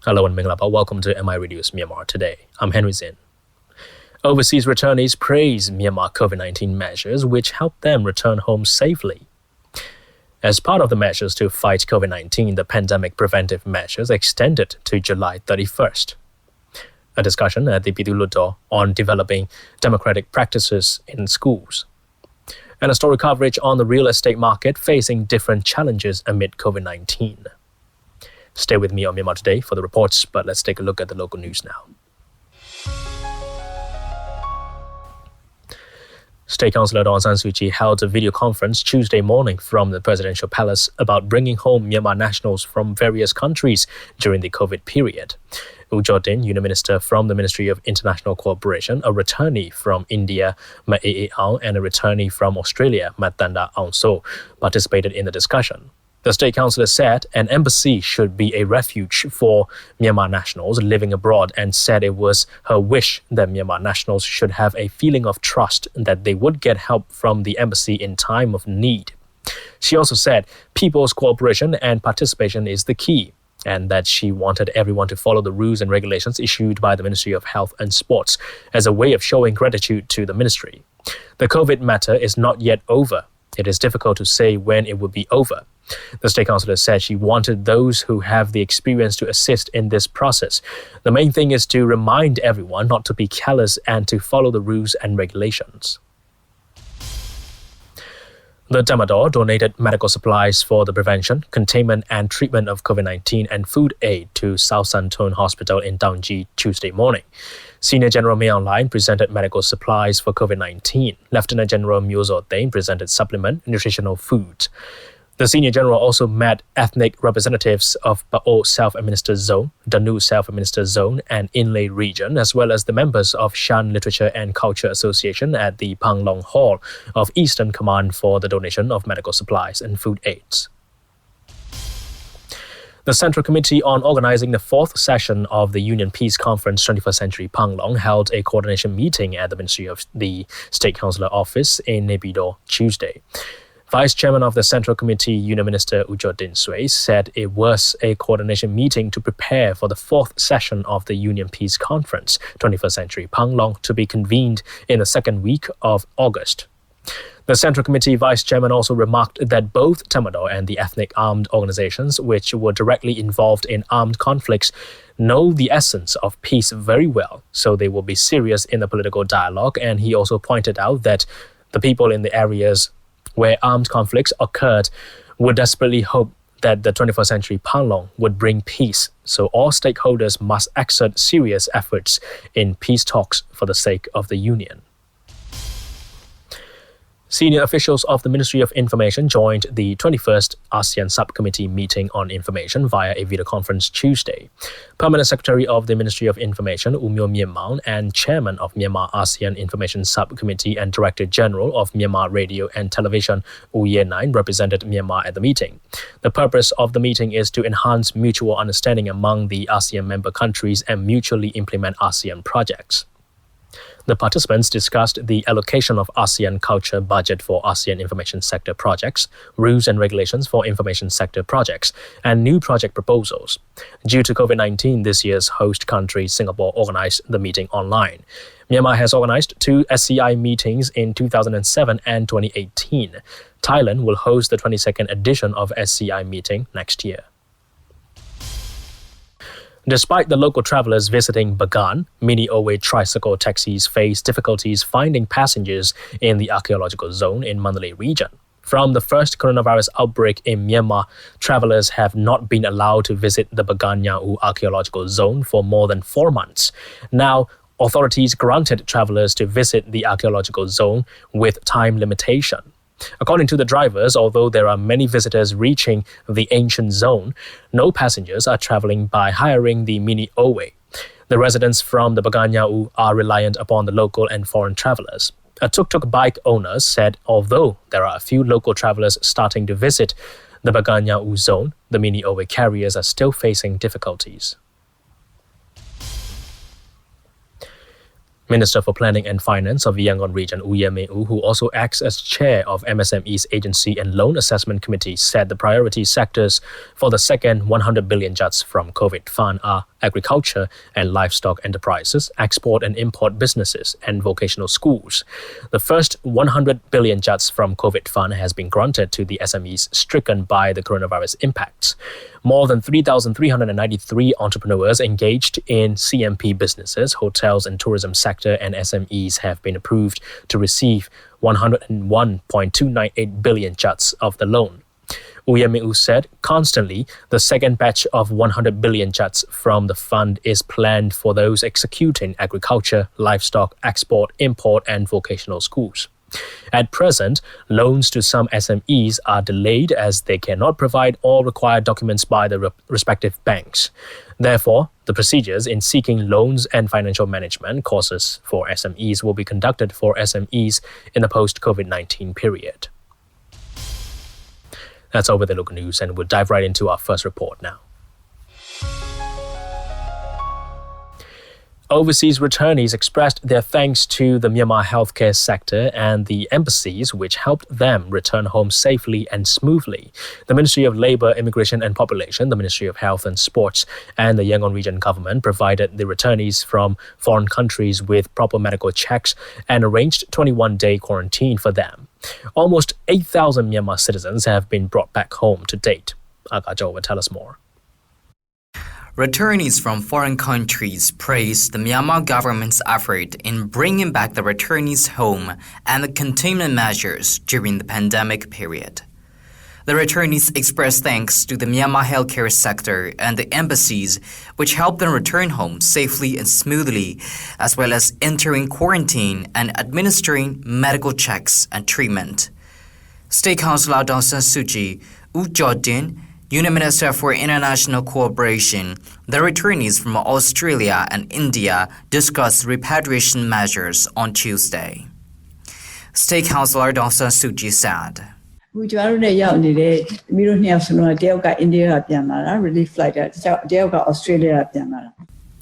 Hello and Minglapa, welcome to MI Radio's Myanmar Today. I'm Henry Zin. Overseas returnees praise Myanmar COVID-19 measures which help them return home safely. As part of the measures to fight COVID-19, the pandemic preventive measures extended to July 31st. A discussion at the Pyithu Hluttaw on developing democratic practices in schools. And a story coverage on the real estate market facing different challenges amid COVID-19. Stay with me on Myanmar Today for the reports, but let's take a look at the local news now. State Councillor Aung San Suu Kyi held a video conference Tuesday morning from the presidential palace about bringing home Myanmar nationals from various countries during the COVID period. Ujot Din, Union Minister from the Ministry of International Cooperation, a returnee from India, Mae Aung, and a returnee from Australia, Matanda Aung So, participated in the discussion. The State Councillor said an embassy should be a refuge for Myanmar nationals living abroad and said it was her wish that Myanmar nationals should have a feeling of trust that they would get help from the embassy in time of need. She also said people's cooperation and participation is the key, and that she wanted everyone to follow the rules and regulations issued by the Ministry of Health and Sports as a way of showing gratitude to the ministry. The COVID matter is not yet over. It is difficult to say when it will be over. The State Councillor said she wanted those who have the experience to assist in this process. The main thing is to remind everyone not to be careless and to follow the rules and regulations. The Damodar donated medical supplies for the prevention, containment and treatment of COVID-19 and food aid to South Santone Hospital in Taungji Tuesday morning. Senior General Mae Line presented medical supplies for COVID-19. Lieutenant General Myozo Thein presented supplement nutritional food. The Senior General also met ethnic representatives of Pa'o Self-Administered Zone, Danu Self-Administered Zone and Inlay Region, as well as the members of Shan Literature and Culture Association at the Panglong Hall of Eastern Command for the donation of medical supplies and food aids. The Central Committee on Organizing the fourth session of the Union Peace Conference 21st Century Panglong held a coordination meeting at the Ministry of the State Councillor Office in Naypyidaw Tuesday. Vice Chairman of the Central Committee, Union Minister Ujot Din Sui, said it was a coordination meeting to prepare for the fourth session of the Union Peace Conference 21st Century Panglong to be convened in the second week of August. The Central Committee Vice Chairman also remarked that both Damodar and the ethnic armed organizations which were directly involved in armed conflicts know the essence of peace very well, so they will be serious in the political dialogue, and he also pointed out that the people in the areas where armed conflicts occurred would desperately hope that the 21st Century Panglong would bring peace, so all stakeholders must exert serious efforts in peace talks for the sake of the Union. Senior officials of the Ministry of Information joined the 21st ASEAN Subcommittee meeting on information via a video conference Tuesday. Permanent Secretary of the Ministry of Information, Umyo Myanmar, and Chairman of Myanmar ASEAN Information Subcommittee and Director General of Myanmar Radio and Television, Ye Nine, represented Myanmar at the meeting. The purpose of the meeting is to enhance mutual understanding among the ASEAN member countries and mutually implement ASEAN projects. The participants discussed the allocation of ASEAN culture budget for ASEAN information sector projects, rules and regulations for information sector projects, and new project proposals. Due to COVID-19, this year's host country, Singapore, organized the meeting online. Myanmar has organized 2 SCI meetings in 2007 and 2018. Thailand will host the 22nd edition of SCI meeting next year. Despite the local travelers visiting Bagan, mini-Owe tricycle taxis face difficulties finding passengers in the archaeological zone in Mandalay region. From the first coronavirus outbreak in Myanmar, travelers have not been allowed to visit the Bagan Nyau archaeological zone for more than 4 months. Now, authorities granted travelers to visit the archaeological zone with time limitation. According to the drivers, although there are many visitors reaching the ancient zone, no passengers are traveling by hiring the Mini Owe. The residents from the Bagan Nyau are reliant upon the local and foreign travelers. A tuk-tuk bike owner said although there are a few local travelers starting to visit the Bagan Nyau zone, the Mini Owe carriers are still facing difficulties. Minister for Planning and Finance of the Yangon region, Myanmar, who also acts as chair of MSME's Agency and Loan Assessment Committee, said the priority sectors for the second 100 billion Jats from COVID fund are agriculture and livestock enterprises, export and import businesses, and vocational schools. The first 100 billion Jats from COVID fund has been granted to the SMEs stricken by the coronavirus impacts. More than 3,393 entrepreneurs engaged in CMP businesses, hotels and tourism sector and SMEs have been approved to receive 101.298 billion Jats of the loan. Myanmar said constantly the second batch of 100 billion Jats from the fund is planned for those executing agriculture, livestock, export, import and vocational schools. At present, loans to some SMEs are delayed as they cannot provide all required documents by the respective banks. Therefore, the procedures in seeking loans and financial management courses for SMEs will be conducted for SMEs in the post-COVID-19 period. That's over the local news, and we'll dive right into our first report now. Overseas returnees expressed their thanks to the Myanmar healthcare sector and the embassies which helped them return home safely and smoothly. The Ministry of Labour, Immigration and Population, the Ministry of Health and Sports, and the Yangon region government provided the returnees from foreign countries with proper medical checks and arranged 21-day quarantine for them. Almost 8,000 Myanmar citizens have been brought back home to date. Akajo will tell us more. Returnees from foreign countries praised the Myanmar government's effort in bringing back the returnees home and the containment measures during the pandemic period. The returnees expressed thanks to the Myanmar healthcare sector and the embassies, which helped them return home safely and smoothly, as well as entering quarantine and administering medical checks and treatment. State Councillor Daw San Suu Kyi, Jordan, Union Minister for International Cooperation, the returnees from Australia and India discussed repatriation measures on Tuesday. State Councillor Daw San Suu Kyi said,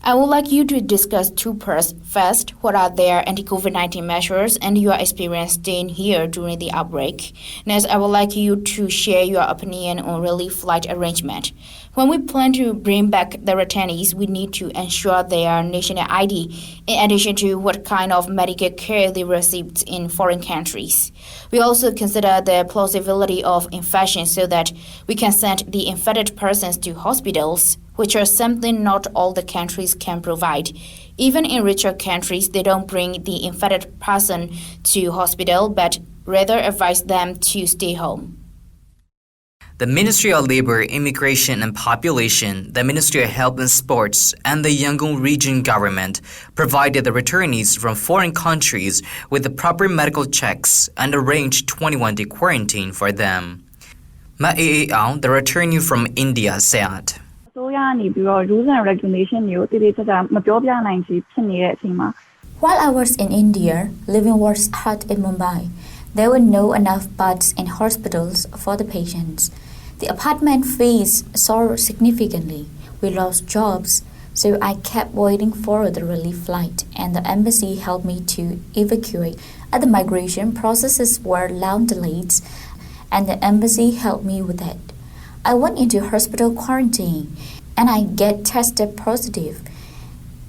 I would like you to discuss two parts. First, what are their anti-COVID-19 measures and your experience staying here during the outbreak. Next, I would like you to share your opinion on relief flight arrangement. When we plan to bring back the returnees, we need to ensure their national ID, in addition to what kind of medical care they received in foreign countries. We also consider the plausibility of infection so that we can send the infected persons to hospitals, which are something not all the countries can provide. Even in richer countries, they don't bring the infected person to hospital, but rather advise them to stay home. The Ministry of Labour, Immigration and Population, the Ministry of Health and Sports, and the Yangon region government provided the returnees from foreign countries with the proper medical checks and arranged 21-day quarantine for them. Ma Aang, the returnee from India, said, While I was in India, living was hard in Mumbai. There were no enough beds in hospitals for the patients. The apartment fees soared significantly. We lost jobs, so I kept waiting for the relief flight, and the embassy helped me to evacuate. At the migration processes were long delays, and the embassy helped me with it. I went into hospital quarantine, and I get tested positive,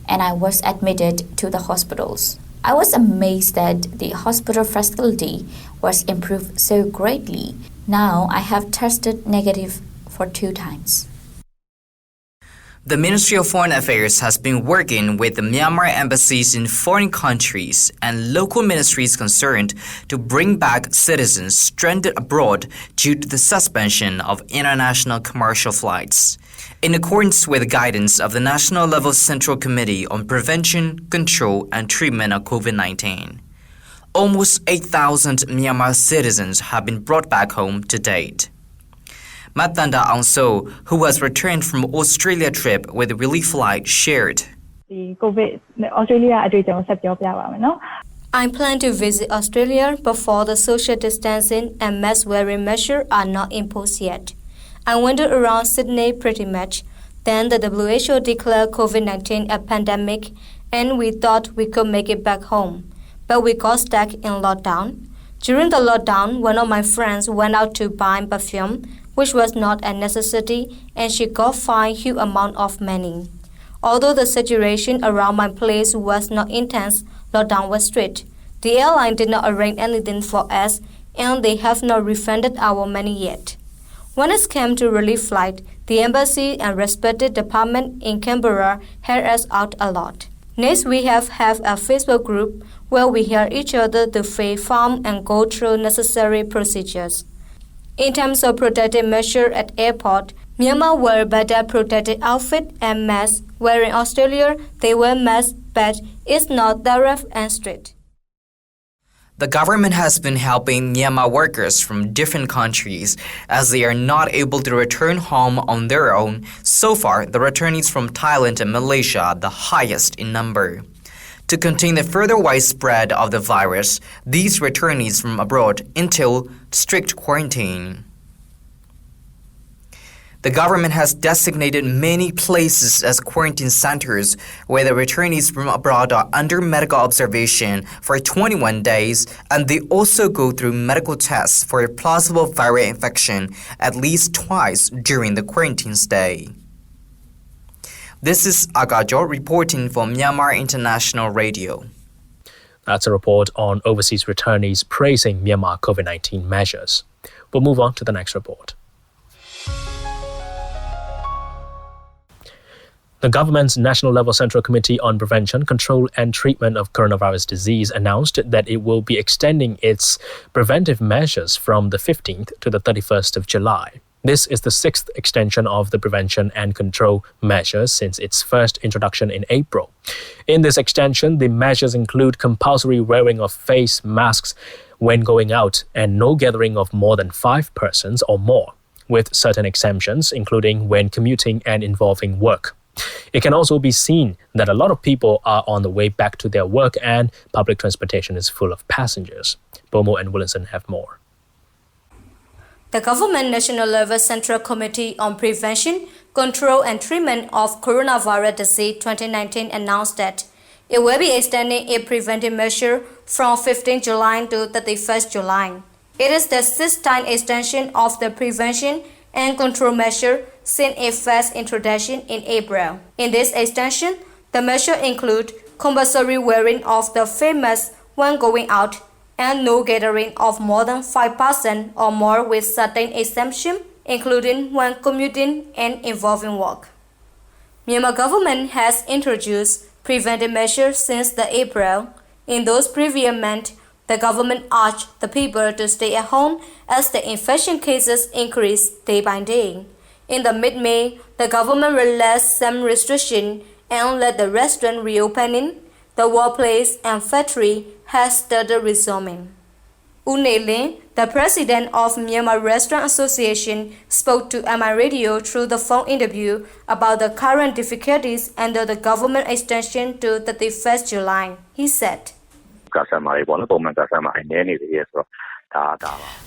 and I was admitted to the hospitals. I was amazed that the hospital facility was improved so greatly. Now I have tested negative for 2 times. The Ministry of Foreign Affairs has been working with the Myanmar embassies in foreign countries and local ministries concerned to bring back citizens stranded abroad due to the suspension of international commercial flights. In accordance with the guidance of the National Level Central Committee on Prevention, Control and Treatment of COVID-19, almost 8,000 Myanmar citizens have been brought back home to date. Matanda Aung So, who has returned from Australia trip with a relief flight, shared, I plan to visit Australia before the social distancing and mask wearing measures are not imposed yet. I wandered around Sydney pretty much. Then the WHO declared COVID-19 a pandemic, and we thought we could make it back home. But we got stuck in lockdown. During the lockdown, one of my friends went out to buy perfume, which was not a necessity, and she got fined a huge amount of money. Although the situation around my place was not intense, lockdown was strict. The airline did not arrange anything for us, and they have not refunded our money yet. When it came to relief flight, the embassy and respected department in Canberra helped us out a lot. Next, we have a Facebook group where we help each other to fill form and go through necessary procedures. In terms of protective measure at airport, Myanmar wear better protective outfit and masks, where in Australia they wear masks, but it's not direct and strict. The government has been helping Myanmar workers from different countries as they are not able to return home on their own. So far, the returnees from Thailand and Malaysia are the highest in number. To contain the further widespread of the virus, these returnees from abroad entail strict quarantine. The government has designated many places as quarantine centers where the returnees from abroad are under medical observation for 21 days, and they also go through medical tests for a plausible viral infection at least twice during the quarantine stay. This is Agajo reporting for Myanmar International Radio. That's a report on overseas returnees praising Myanmar COVID-19 measures. We'll move on to the next report. The government's National Level Central Committee on Prevention, Control and Treatment of Coronavirus Disease announced that it will be extending its preventive measures from the 15th to the 31st of July. This is the sixth extension of the prevention and control measures since its first introduction in April. In this extension, the measures include compulsory wearing of face masks when going out and no gathering of more than 5 persons or more, with certain exemptions, including when commuting and involving work. It can also be seen that a lot of people are on the way back to their work and public transportation is full of passengers. Bomo and Williamson have more. The Government National Level Central Committee on Prevention, Control and Treatment of Coronavirus Disease 2019 announced that it will be extending a preventive measure from 15 July to 31st July. It is the sixth time extension of the prevention and control measure since its first introduction in April. In this extension, the measure include compulsory wearing of the face mask when going out and no gathering of more than 5 persons or more with certain exemptions, including when commuting and involving work. Myanmar government has introduced preventive measures since the April. In those previous months, the government urged the people to stay at home as the infection cases increase day by day. In the mid-May, the government relaxed some restrictions and let the restaurant reopening. The workplace and factory has started resuming. Une Lin, the president of Myanmar Restaurant Association, spoke to MI Radio through the phone interview about the current difficulties under the government extension to 31st July. He said,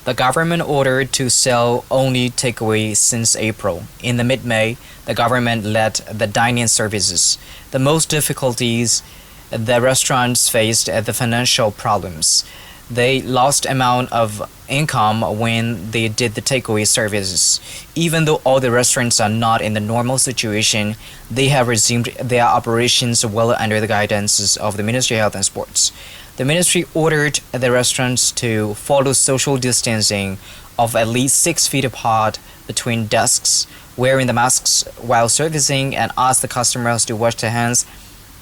The government ordered to sell only takeaway since April. In the mid-May, the government let the dining services. The most difficulties the restaurants faced the financial problems. They lost amount of income when they did the takeaway services. Even though all the restaurants are not in the normal situation, they have resumed their operations well under the guidances of the Ministry of Health and Sports. The ministry ordered the restaurants to follow social distancing of at least 6 feet apart between desks, wearing the masks while servicing, and ask the customers to wash their hands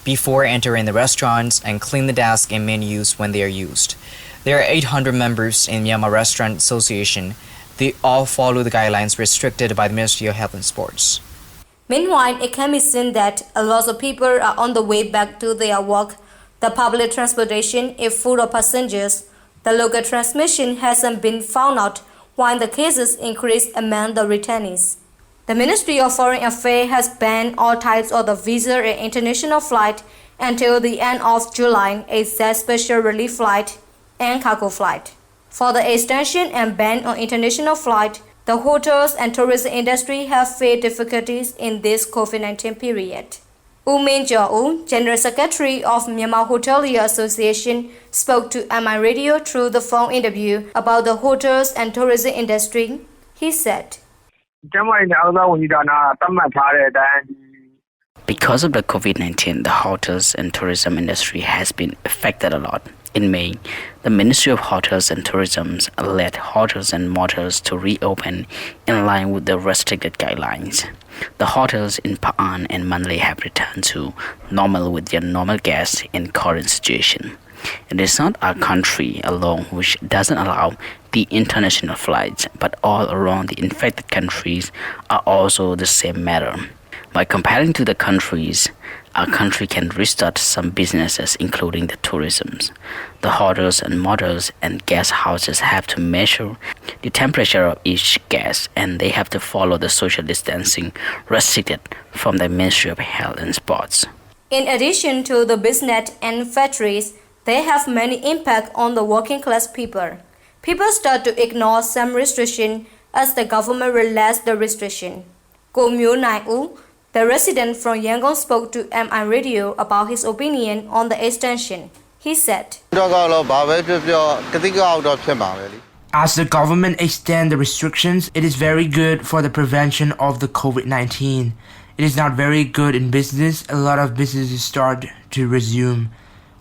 before entering the restaurants and clean the desk and menus when they are used. There are 800 members in Myanmar Restaurant Association. They all follow the guidelines restricted by the Ministry of Health and Sports. Meanwhile, it can be seen that a lot of people are on the way back to their work. The public transportation is full of passengers. The local transmission hasn't been found out while the cases increase among the returnees. The Ministry of Foreign Affairs has banned all types of the visa and international flight until the end of July, except special relief flight and cargo flight. For the extension and ban on international flight, the hotels and tourism industry have faced difficulties in this COVID-19 period. Min Jo-u, General Secretary of Myanmar Hotelier Association, spoke to MI Radio through the phone interview about the hotels and tourism industry. He said, Because of the COVID-19, the hotels and tourism industry has been affected a lot. In May, the Ministry of Hotels and Tourism led hotels and motels to reopen in line with the restricted guidelines. The hotels in Pa'an and Mandalay have returned to normal with their normal guests in current situation. It is not our country alone which doesn't allow the international flights, but all around the infected countries are also the same matter. By comparing to the countries, our country can restart some businesses, including the tourism. The hotels and motels and guest houses have to measure the temperature of each guest, and they have to follow the social distancing restricted from the Ministry of Health and Sports. In addition to the business and factories, they have many impact on the working class people. People start to ignore some restriction as the government relaxed the restriction. Ko Myo Nai-u, the resident from Yangon, spoke to MI Radio about his opinion on the extension. He said, As the government extends the restrictions, it is very good for the prevention of the COVID-19. It is not very good in business. A lot of businesses start to resume.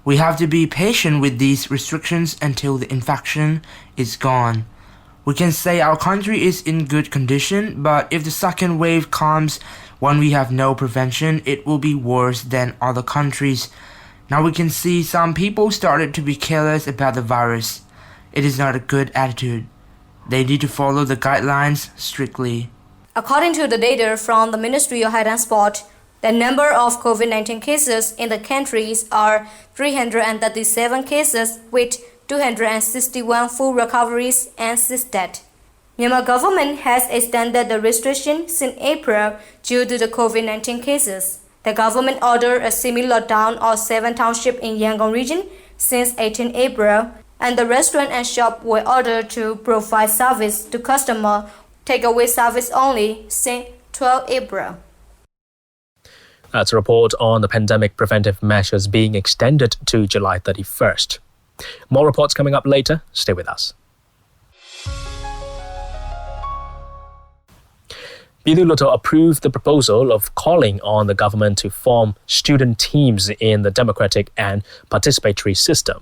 We have to be patient with these restrictions until the infection is gone. We can say our country is in good condition, but if the second wave comes when we have no prevention, it will be worse than other countries. Now we can see some people started to be careless about the virus. It is not a good attitude. They need to follow the guidelines strictly. According to the data from the Ministry of Health and Sport, the number of COVID-19 cases in the countries are 337 cases with 261 full recoveries and 6 deaths. Myanmar government has extended the restriction since April due to the COVID-19 cases. The government ordered a semi-lockdown of 7 townships in Yangon region since 18 April, and the restaurant and shop were ordered to provide service to customers, takeaway service only, since 12 April. That's a report on the pandemic preventive measures being extended to July 31st. More reports coming up later. Stay with us. Pyithu Hluttaw approved the proposal of calling on the government to form student teams in the democratic and participatory system.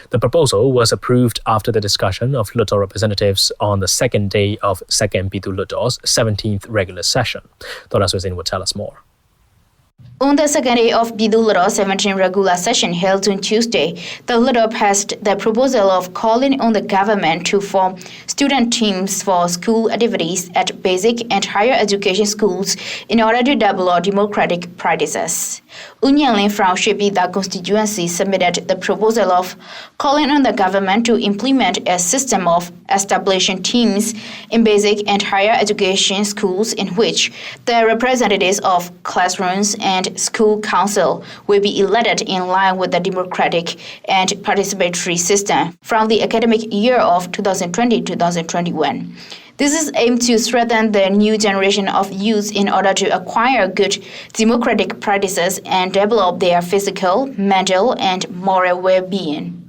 The proposal was approved after the discussion of Hluttaw representatives on the second day of second Pyithu Hluttaw's 17th regular session. Dora Susin will tell us more. On the second day of Pyithu Hluttaw's 17th regular session held on Tuesday, the Hluttaw passed the proposal of calling on the government to form student teams for school activities at basic and higher education schools in order to develop democratic practices. Unyanlin from Shipida constituency submitted the proposal of calling on the government to implement a system of establishing teams in basic and higher education schools in which the representatives of classrooms and school council will be elected in line with the democratic and participatory system from the academic year of 2020-2021. This is aimed to strengthen the new generation of youth in order to acquire good democratic practices and develop their physical, mental, and moral well-being.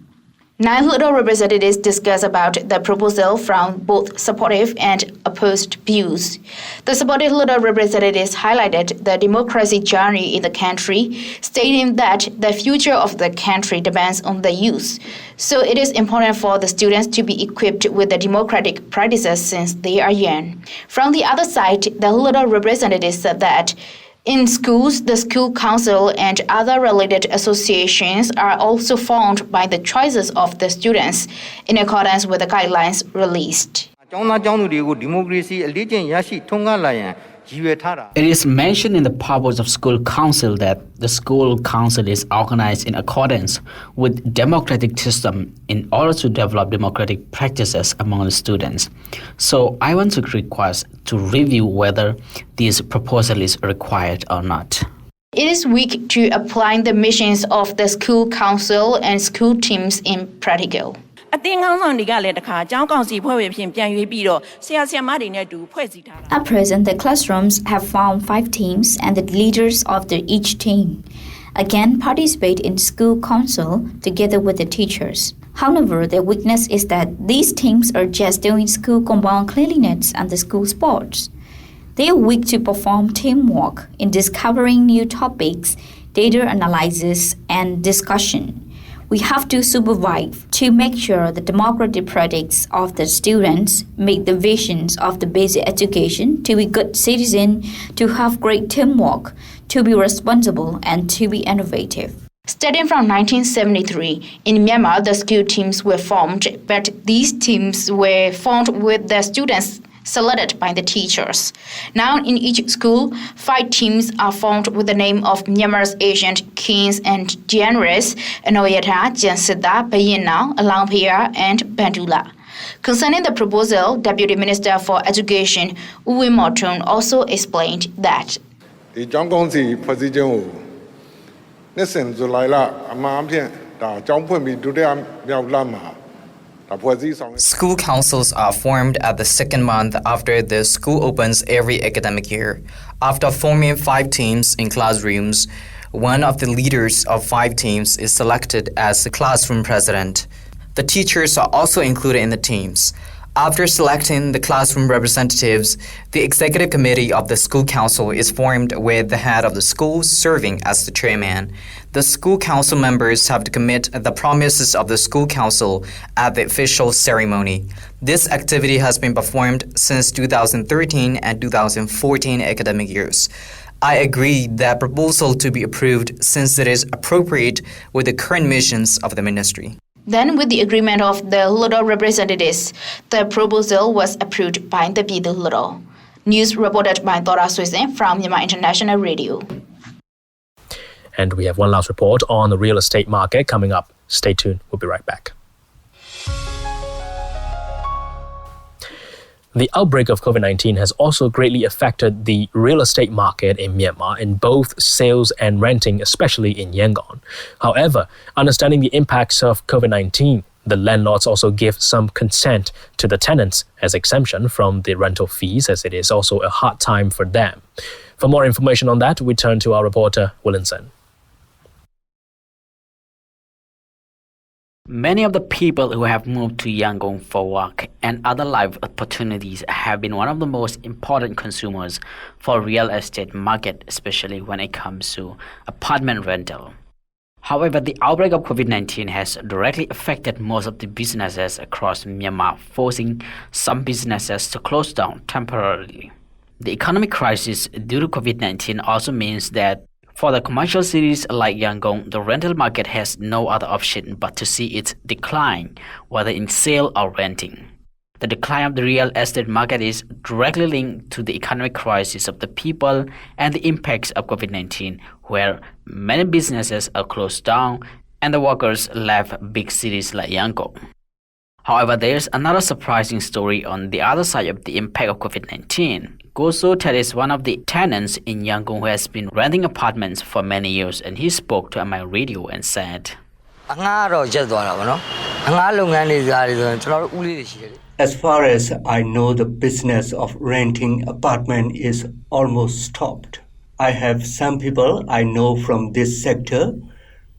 9 Hluttaw representatives discussed about the proposal from both supportive and opposed views. The supportive Hluttaw representatives highlighted the democracy journey in the country, stating that the future of the country depends on the youth. So it is important for the students to be equipped with the democratic practices since they are young. From the other side, the Hluttaw representatives said that in schools, the school council and other related associations are also formed by the choices of the students in accordance with the guidelines released. It is mentioned in the purpose of school council that the school council is organized in accordance with democratic system in order to develop democratic practices among the students. So I want to request to review whether this proposal is required or not. It is weak to apply the missions of the school council and school teams in practical. အသင်းခေါင်းဆောင်တွေကလည်းတခါကျောင်းကောင်စီဖွဲ့ဝင်ဖြစ်ပြန်ရွေးပြီးတော့ဆရာဆရာမတွေနဲ့အတူဖွဲ့စည်းထားတာ At present, the classrooms have formed 5 teams and the leaders of each team again participate in school council together with the teachers. However, their weakness is that these teams are just doing school compound cleanliness and the school sports. They are weak to perform teamwork in discovering new topics, data analysis, and discussion. We have to supervise to make sure the democratic projects of the students make the visions of the basic education to be good citizens, to have great teamwork, to be responsible, and to be innovative. Starting from 1973, in Myanmar, the school teams were formed, but these teams were formed with the students selected by the teachers. Now, in each school, 5 teams are formed with the name of Myanmar's ancient kings and generals, Anoyata, Jansita, Payina, Alampia, and Bandula. Concerning the proposal, Deputy Minister for Education, Uwe Morton, also explained that. School councils are formed at the second month after the school opens every academic year. After forming 5 teams in classrooms, one of the leaders of 5 teams is selected as the classroom president. The teachers are also included in the teams. After selecting the classroom representatives, the executive committee of the school council is formed with the head of the school serving as the chairman. The school council members have to commit the promises of the school council at the official ceremony. This activity has been performed since 2013 and 2014 academic years. I agree that proposal to be approved since it is appropriate with the current missions of the ministry. Then, with the agreement of the Hluttaw representatives, the proposal was approved by the Pyithu Hluttaw. News reported by Thora Swisen from Myanmar International Radio. And we have one last report on the real estate market coming up. Stay tuned. We'll be right back. The outbreak of COVID-19 has also greatly affected the real estate market in Myanmar in both sales and renting, especially in Yangon. However, understanding the impacts of COVID-19, the landlords also give some consent to the tenants as exemption from the rental fees, as it is also a hard time for them. For more information on that, we turn to our reporter, Willinson. Many of the people who have moved to Yangon for work and other life opportunities have been one of the most important consumers for real estate market, especially when it comes to apartment rental. However, the outbreak of COVID-19 has directly affected most of the businesses across Myanmar, forcing some businesses to close down temporarily. The economic crisis due to COVID-19 also means that for the commercial cities like Yangon, the rental market has no other option but to see its decline, whether in sale or renting. The decline of the real estate market is directly linked to the economic crisis of the people and the impacts of COVID-19, where many businesses are closed down and the workers left big cities like Yangon. However, there's another surprising story on the other side of the impact of COVID-19. Goso Ted is one of the tenants in Yangon who has been renting apartments for many years, and he spoke to my radio and said, As far as I know, the business of renting apartment is almost stopped. I have some people I know from this sector.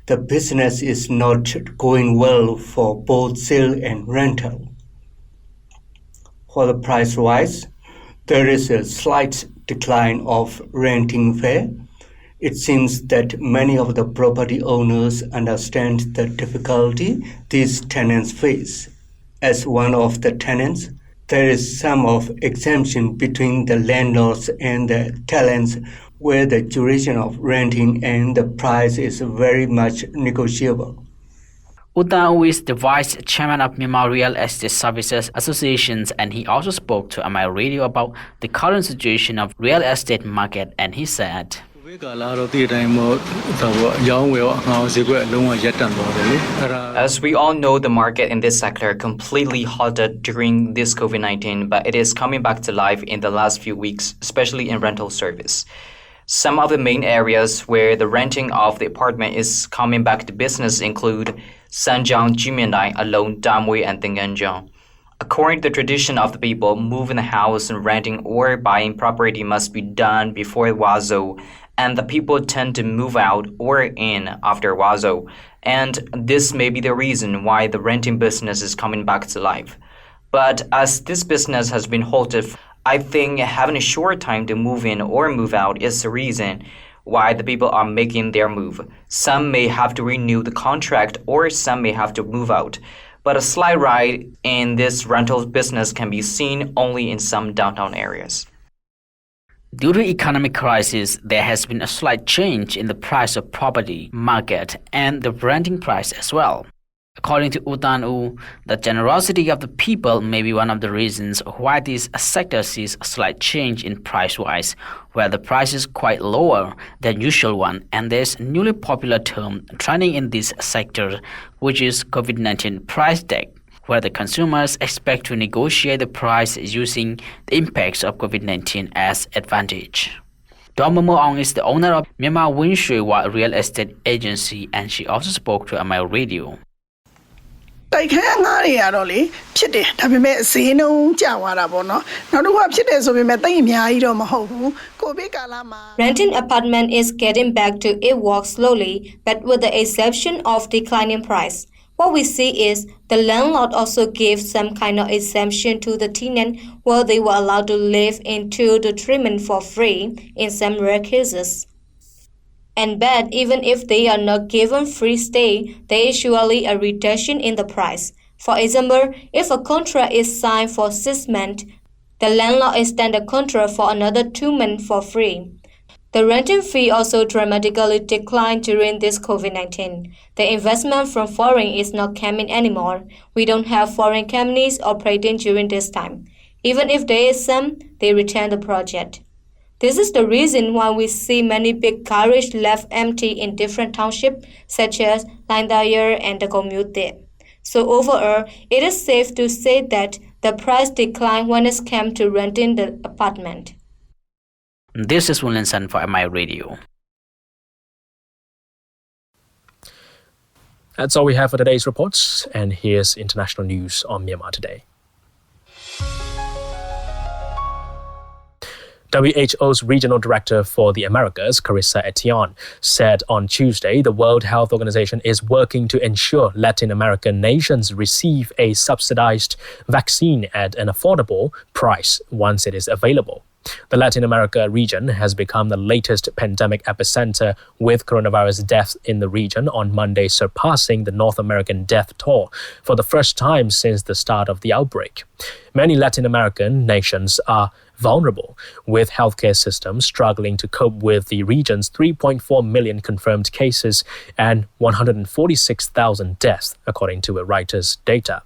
The business is not going well for both sale and rental. For the price-wise, there is a slight decline of renting fare. It seems that many of the property owners understand the difficulty these tenants face. As one of the tenants, there is some of exemption between the landlords and the tenants, where the duration of renting and the price is very much negotiable. Uta, who is the vice chairman of Myanmar Real Estate Services Associations, and he also spoke to my radio about the current situation of real estate market, and he said, As we all know, the market in this sector completely halted during this COVID-19, but it is coming back to life in the last few weeks, especially in rental service. Some of the main areas where the renting of the apartment is coming back to business include Sanjiang, Jimyandai, Alone, Damwei, and Dinganjiang. According to the tradition of the people, moving the house and renting or buying property must be done before Wazo, and the people tend to move out or in after Wazo. And this may be the reason why the renting business is coming back to life. But as this business has been halted, I think having a short time to move in or move out is the reason why the people are making their move. Some may have to renew the contract or some may have to move out. But a slight rise in this rental business can be seen only in some downtown areas. Due to economic crisis, there has been a slight change in the price of property market and the renting price as well. According to Utan, the generosity of the people may be one of the reasons why this sector sees a slight change in price-wise, where the price is quite lower than usual one, and there's a newly popular term trending in this sector, which is COVID-19 price tag, where the consumers expect to negotiate the price using the impacts of COVID-19 as advantage. Momo Ong is the owner of Myanmar Winshui Real Estate Agency, and she also spoke to Myanmar Radio. တိုက်ခန်းငါးတွေကတော့လေဖြစ်တယ်ဒါပေမဲ့ဈေးနှုန်းကျသွားတာပေါ့နော်နောက်တစ်ခုကဖြစ်တယ်ဆိုပေမဲ့တိတ်အများကြီးတော့မဟုတ်ဘူးကိုဗစ်ကာလမှာ Renting apartment is getting back to it works slowly but with the exception of declining price. What we see is the landlord also gave some kind of exemption to the tenant where they were allowed to live into the treatment for free in some rare cases. And but even if they are not given free stay, there is surely a reduction in the price. For example, if a contract is signed for 6 months, the landlord extends the contract for another 2 months for free. The renting fee also dramatically declined during this COVID-19. The investment from foreign is not coming anymore. We don't have foreign companies operating during this time. Even if there is some, they return the project. This is the reason why we see many big garages left empty in different townships such as Landayar and the commute. So overall, it is safe to say that the price declined when it came to renting the apartment. This is Williamson for MI Radio. That's all we have for today's reports, and here's international news on Myanmar Today. WHO's Regional Director for the Americas, Carissa Etienne, said on Tuesday the World Health Organization is working to ensure Latin American nations receive a subsidized vaccine at an affordable price once it is available. The Latin America region has become the latest pandemic epicenter, with coronavirus deaths in the region on Monday surpassing the North American death toll for the first time since the start of the outbreak. Many Latin American nations are vulnerable, with healthcare systems struggling to cope with the region's 3.4 million confirmed cases and 146,000 deaths, according to Reuters data.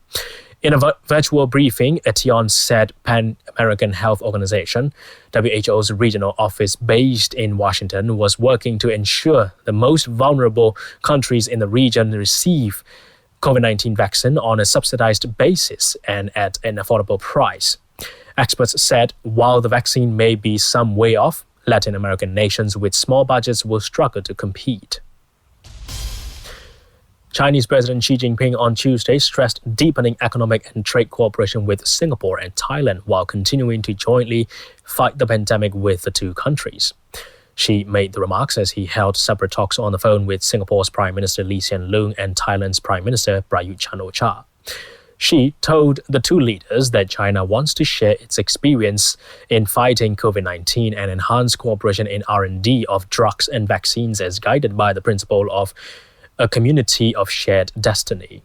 In a virtual briefing, Etienne said Pan American Health Organization, WHO's regional office based in Washington, was working to ensure the most vulnerable countries in the region receive COVID-19 vaccine on a subsidized basis and at an affordable price. Experts said while the vaccine may be some way off, Latin American nations with small budgets will struggle to compete. Chinese President Xi Jinping on Tuesday stressed deepening economic and trade cooperation with Singapore and Thailand while continuing to jointly fight the pandemic with the two countries. Xi made the remarks as he held separate talks on the phone with Singapore's Prime Minister Lee Hsien Loong and Thailand's Prime Minister Prayut Chan-o-cha. Xi told the two leaders that China wants to share its experience in fighting COVID-19 and enhance cooperation in R&D of drugs and vaccines as guided by the principle of a community of shared destiny.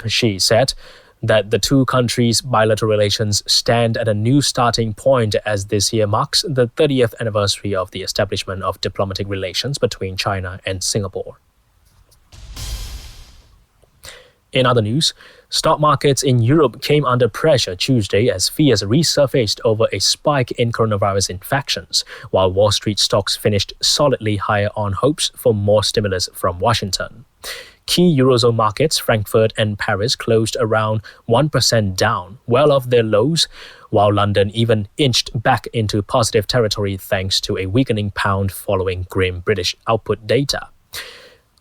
Xi said that the two countries' bilateral relations stand at a new starting point as this year marks the 30th anniversary of the establishment of diplomatic relations between China and Singapore. In other news, stock markets in Europe came under pressure Tuesday as fears resurfaced over a spike in coronavirus infections, while Wall Street stocks finished solidly higher on hopes for more stimulus from Washington. Key Eurozone markets, Frankfurt and Paris, closed around 1% down, well off their lows, while London even inched back into positive territory thanks to a weakening pound following grim British output data.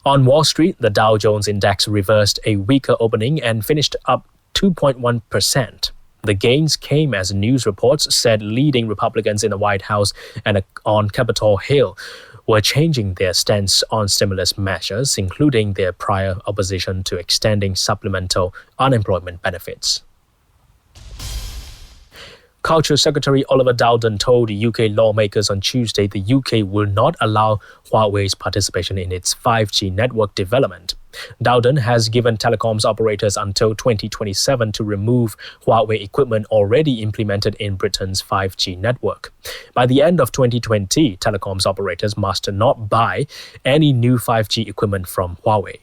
On Wall Street, the Dow Jones Index reversed a weaker opening and finished up 2.1%. The gains came as news reports said leading Republicans in the White House and on Capitol Hill were changing their stance on stimulus measures, including their prior opposition to extending supplemental unemployment benefits. Culture Secretary Oliver Dowden told UK lawmakers on Tuesday the UK will not allow Huawei's participation in its 5G network development. Dowden has given telecoms operators until 2027 to remove Huawei equipment already implemented in Britain's 5G network. By the end of 2020, telecoms operators must not buy any new 5G equipment from Huawei.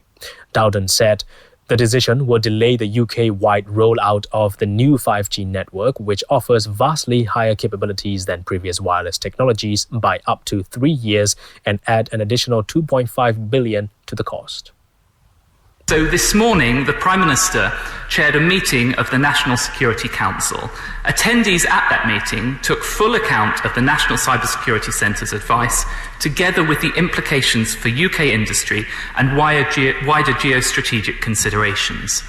Dowden said the decision will delay the UK-wide rollout of the new 5G network, which offers vastly higher capabilities than previous wireless technologies, by up to 3 years and add an additional $2.5 billion to the cost. So this morning, the Prime Minister chaired a meeting of the National Security Council. Attendees at that meeting took full account of the National Cybersecurity Centre's advice, together with the implications for UK industry and wider geostrategic considerations.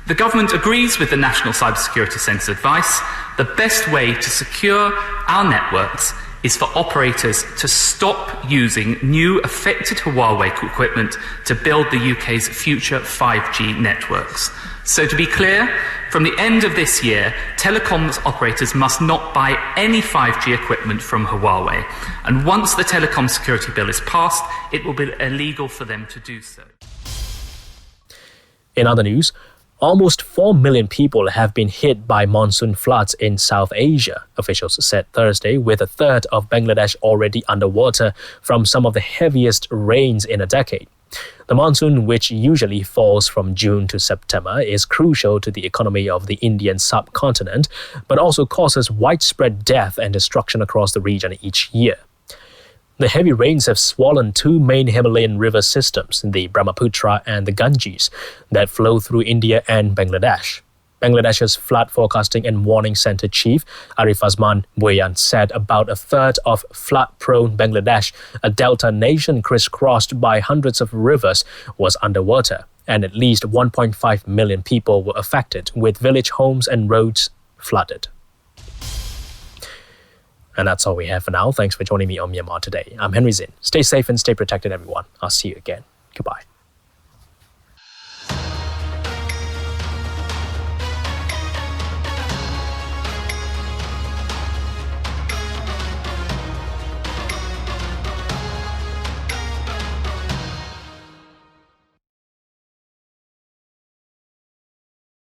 The government agrees with the National Cybersecurity Centre's advice. The best way to secure our networks is for operators to stop using new affected Huawei equipment to build the UK's future 5G networks. So to be clear, from the end of this year, telecoms operators must not buy any 5G equipment from Huawei. And once the Telecom Security Bill is passed, it will be illegal for them to do so. In other news, almost 4 million people have been hit by monsoon floods in South Asia, officials said Thursday, with a third of Bangladesh already underwater from some of the heaviest rains in a decade. The monsoon, which usually falls from June to September, is crucial to the economy of the Indian subcontinent, but also causes widespread death and destruction across the region each year. The heavy rains have swollen two main Himalayan river systems, the Brahmaputra and the Ganges, that flow through India and Bangladesh. Bangladesh's Flood Forecasting and Warning Centre chief Arif Azman Boyan said about a third of flood-prone Bangladesh, a delta nation crisscrossed by hundreds of rivers, was underwater, and at least 1.5 million people were affected, with village homes and roads flooded. And that's all we have for now. Thanks for joining me on Myanmar Today. I'm Henry Zin. Stay safe and stay protected, everyone. I'll see you again. Goodbye.